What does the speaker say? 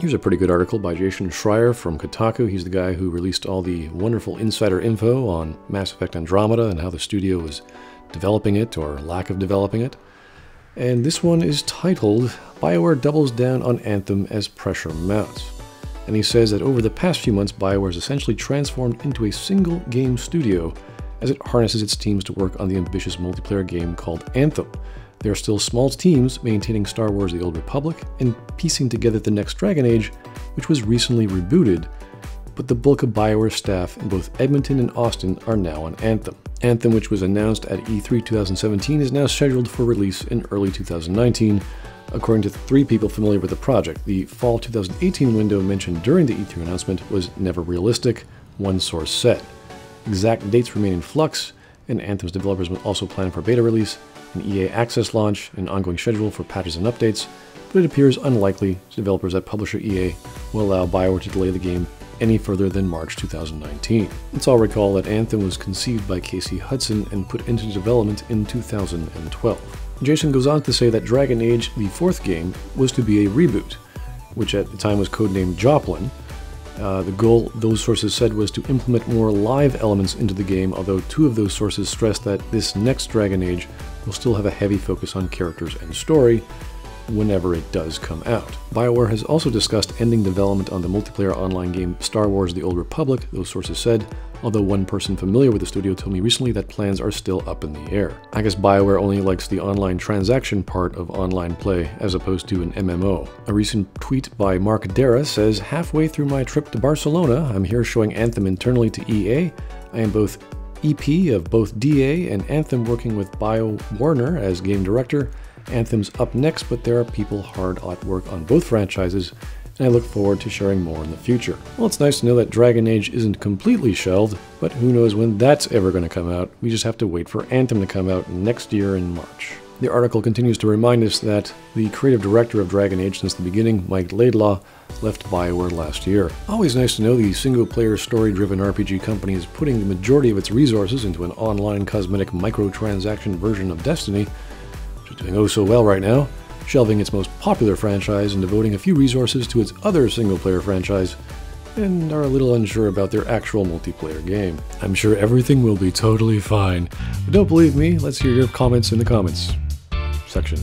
Here's a pretty good article by Janis Schreier from Kotaku. He's the guy who released all the wonderful insider info on Mass Effect Andromeda and how the studio was developing it or lack of developing it. And this one is titled, Bioware doubles down on Anthem as pressure mounts. And he says that over the past few months, Bioware has essentially transformed into a single game studio as it harnesses its teams to work on the ambitious multiplayer game called Anthem. There are still small teams maintaining Star Wars The Old Republic and piecing together the next Dragon Age, which was recently rebooted, but the bulk of Bioware staff in both Edmonton and Austin are now on Anthem. Anthem, which was announced at E3 2017, is now scheduled for release in early 2019, according to 3 people familiar with the project. The fall 2018 window mentioned during the E3 announcement was never realistic, one source said. Exact dates remain in flux, and Anthem's developers will also plan for beta release, an EA Access launch, an ongoing schedule for patches and updates, but it appears unlikely developers at publisher EA will allow Bioware to delay the game any further than March 2019. Let's all recall that Anthem was conceived by Casey Hudson and put into development in 2012. Jason goes on to say that Dragon Age, the 4th game, was to be a reboot, which at the time was codenamed Joplin. The goal, those sources said, was to implement more live elements into the game, although 2 of those sources stressed that this next Dragon Age will still have a heavy focus on characters and story whenever it does come out. Bioware has also discussed ending development on the multiplayer online game Star Wars The Old Republic, those sources said, although one person familiar with the studio told me recently that plans are still up in the air. I guess Bioware only likes the online transaction part of online play as opposed to an MMO. A recent tweet by Darrah says, halfway through my trip to Barcelona, I'm here showing Anthem internally to EA. I am both EP of both DA and Anthem working with Bioware as game director. Anthem's up next, but there are people hard at work on both franchises, and I look forward to sharing more in the future. Well, it's nice to know that Dragon Age isn't completely shelved, but who knows when that's ever going to come out. We just have to wait for Anthem to come out next year in March. The article continues to remind us that the creative director of Dragon Age since the beginning, Mike Laidlaw, left Bioware last year. Always nice to know the single-player story-driven RPG company is putting the majority of its resources into an online cosmetic microtransaction version of Destiny, which is doing oh so well right now, shelving its most popular franchise and devoting a few resources to its other single-player franchise, and are a little unsure about their actual multiplayer game. I'm sure everything will be totally fine, but don't believe me? Let's hear your comments in the comments section.